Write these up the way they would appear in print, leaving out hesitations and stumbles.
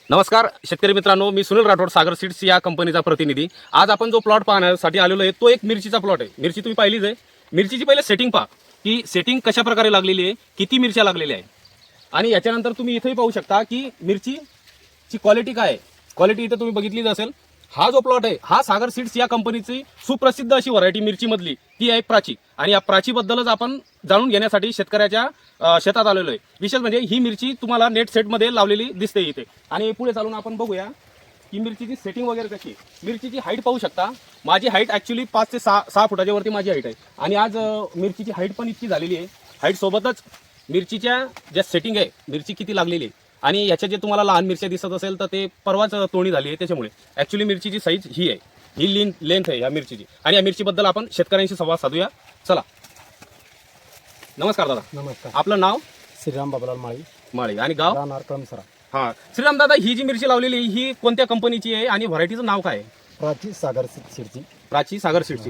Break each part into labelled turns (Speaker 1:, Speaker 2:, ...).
Speaker 1: नमस्कार शेतकरी मित्रांनो, मी सुनील राठोड, सागर सीड्स या कंपनीचा प्रतिनिधी। आज आपण जो प्लॉट पाहण्यासाठी आलेलो आहे तो एक मिरचीचा प्लॉट आहे। मिरची तुम्ही पाहिलीच आहे। मिरचीची पहिले सेटिंग पहा की सेटिंग कशा प्रकारे लागलेली आहे, किती मिरच्या लागलेल्या आहे, आणि याच्यानंतर तुम्ही इथेही पाहू शकता की मिरचीची क्वालिटी काय आहे। क्वालिटी इथे तुम्ही बघितलीच असेल। हा जो प्लॉट आहे हा सागर सीड्स या कंपनीची सुप्रसिद्ध अशी व्हरायटी मिरची मधली ती आहे प्राची, आणि या प्राची बद्दलच आपण जाणून घेण्यासाठी शेतकऱ्याच्या शेतात आलेलो आहे। विशेष म्हणजे ही मिरची तुम्हाला नेट सेट मध्ये लावलेली दिसते इथे, आणि पुढे चालून आपण बघूया की मिरचीची सेटिंग वगैरे कशी आहे। मिरचीची हाईट पाहू शकता। माझी हाईट ऍक्च्युली 5 ते 6 फुटाच्या वरती माझी हाईट आहे, आणि आज मिरचीची हाईट पण इतकी झालेली आहे। हाईट सोबतच मिरचीच्या ज्या सेटिंग आहे, मिरची किती लागलेली आहे, आणि याच्या जे तुम्हाला लहान मिरच्या दिसत असेल तर ते परवाच तोडणी झाली आहे। त्याच्यामुळे ऍक्च्युली मिरचीची साईज ही आहे, ही लेंथ आहे या मिरचीची, आणि या मिरचीबद्दल आपण शेतकऱ्यांशी संवाद साधूया। चला। नमस्कार दादा।
Speaker 2: नमस्कार।
Speaker 1: आपलं नाव?
Speaker 2: श्रीराम बाबूलाल
Speaker 1: माळी, आणि गाव?
Speaker 2: राहणार क्रमसरा।
Speaker 1: हा श्रीराम दादा, ही जी मिरची लावलेली ही कोणत्या कंपनीची आहे आणि व्हरायटीचं नाव काय आहे?
Speaker 2: प्राची सागर सीडची।
Speaker 1: प्राची सागर सीडची।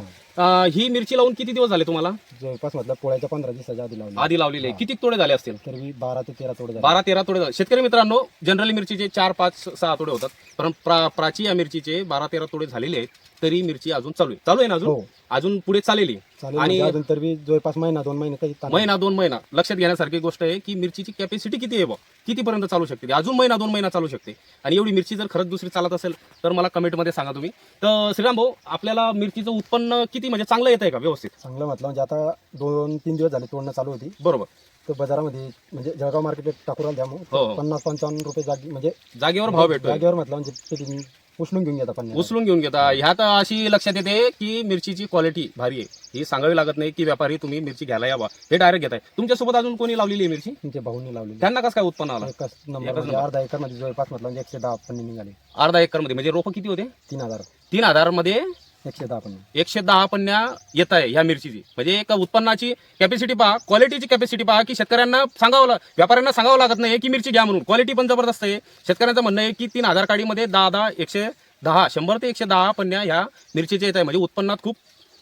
Speaker 1: ही मिरची लावून किती दिवस झाले तुम्हाला?
Speaker 2: जवळपास म्हटलं पोळ्याच्या 15 दिवसाच्या
Speaker 1: आधी लावलेली आहे। किती तोडे झाले असतील?
Speaker 2: तर 12 ते 13 तोडे झाले।
Speaker 1: 12-13 तोडे झाले। शेतकरी मित्रांनो, जनरली मिरचीचे 4, 5, 6 तोडे होतात, पण प्राची या मिरचीचे 12-13 तोडे झालेले आहेत। तरी मिरची अजून चालू आहे ना?
Speaker 2: हो।
Speaker 1: अजून पुढे चालेली।
Speaker 2: आणि अजून तर जवळपास महिना 2 महिने काही
Speaker 1: महिना 2 महिना लक्षात घेण्यासारखी गोष्ट आहे की मिरचीची कॅपॅसिटी किती आहे बा, कितीपर्यंत चालू शकते, अजून महिना 2 महिना चालू शकते। आणि एवढी मिरची जर खरंच दुसरी चालत असेल तर मला कमेंटमध्ये सांगा तुम्ही। तर श्रीराम भाऊ, आपल्याला मिरचीचं उत्पन्न किती म्हणजे चांगलं येत आहे का व्यवस्थित?
Speaker 2: चांगलं म्हटलं म्हणजे आता 2-3 दिवस झाले तोडणं चालू होती।
Speaker 1: बरोबर।
Speaker 2: तर बाजारामध्ये म्हणजे जळगाव मार्केट टाकून
Speaker 1: हो.
Speaker 2: त्यामुळे 50-55 रुपये जागी म्हणजे
Speaker 1: जागेवर भाव भेटतो।
Speaker 2: जागेवर म्हटलं म्हणजे ते उचलून घेऊन घेता पण
Speaker 1: उचलून घेऊन घेता। ह्यात अशी लक्षात येते की मिरचीची क्वालिटी भारी आहे। ही सांगावी लागत नाही की व्यापारी तुम्ही मिरची घ्यायला यावा, हे डायरेक्ट घेताय। तुमच्यासोबत अजून कोणी लावलेली आहे मिरची?
Speaker 2: तुमच्या भाऊंनी लावलेली।
Speaker 1: त्यांना कसं काय उत्पन्न आलं?
Speaker 2: एकच नंबर म्हणजे अर्धा एकर मध्ये जवळपास म्हटलं म्हणजे 110 पण निघाले।
Speaker 1: अर्धा एकर मध्ये म्हणजे रोपं किती होते?
Speaker 2: 3000
Speaker 1: 3000 मध्ये
Speaker 2: 110 पण
Speaker 1: 110 पन्न्या येत आहे ह्या मिरचीची। म्हणजे एक उत्पन्नाची कॅपॅसिटी पहा, क्वालिटीची कॅपॅसिटी पहा, की शेतकऱ्यांना व्यापाऱ्यांना सांगावं लागत नाही की मिरची घ्या म्हणून। क्वालिटी पण जबरदस्त आहे। शेतकऱ्यांचं म्हणणं आहे की 3000 काडीमध्ये 100 ते 110 पन्न्या ह्या मिरचीचे येत आहे, म्हणजे उत्पन्नात खूप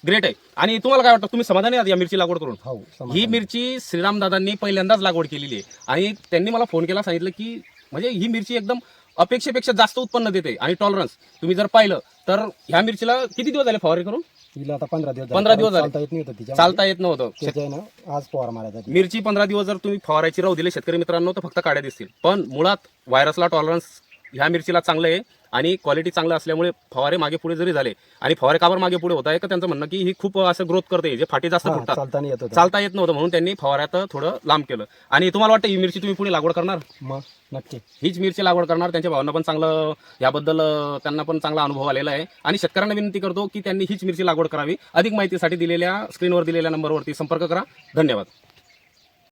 Speaker 1: ग्रेट आहे। आणि तुम्हाला काय वाटतं, तुम्ही समाधानी आहात या मिरची लागवड करून?
Speaker 2: हो।
Speaker 1: ही मिरची श्रीराम दादांनी पहिल्यांदाच लागवड केलेली आहे, आणि त्यांनी मला फोन केला, सांगितलं की म्हणजे ही मिरची एकदम अपेक्षेपेक्षा जास्त उत्पन्न देते। आणि टॉलरन्स तुम्ही जर पाहिलं तर ह्या मिरचीला किती दिवस झाले फवारणी करून?
Speaker 2: तिला आता 15 दिवस
Speaker 1: 15 दिवस झाले।
Speaker 2: चालता येत नव्हतं तिच्या,
Speaker 1: चालता येत नव्हतं।
Speaker 2: आज फवारा मारायचा।
Speaker 1: मिरची 15 दिवस जर तुम्ही फवारायची राहू दिले शेतकरी मित्रांनो तर फक्त काड्या दिसतील, पण मुळात व्हायरसला टॉलरन्स ह्या मिरचीला चांगलं आहे, आणि क्वालिटी चांगलं असल्यामुळे फवारे मागे पुढे जरी झाले, आणि फवारे काबर मागे पुढे होत आहे का त्यांचं म्हणणं की ही खूप असं ग्रोथ करते, जे फाटी जास्त फुटतात, चालता येत नव्हतं, म्हणून त्यांनी फवाऱ्यात थोडं लांब केलं। आणि तुम्हाला वाटतं ही मिरची तुम्ही पुढे लागवड करणार?
Speaker 2: मग नक्की
Speaker 1: हीच मिरची लागवड करणार। त्यांच्या भावांना पण चांगलं याबद्दल त्यांना पण चांगला अनुभव आलेला आहे, आणि शेतकऱ्यांना विनंती करतो की त्यांनी हीच मिरची लागवड करावी। अधिक माहितीसाठी स्क्रीनवर दिलेल्या नंबरवरती संपर्क करा। धन्यवाद।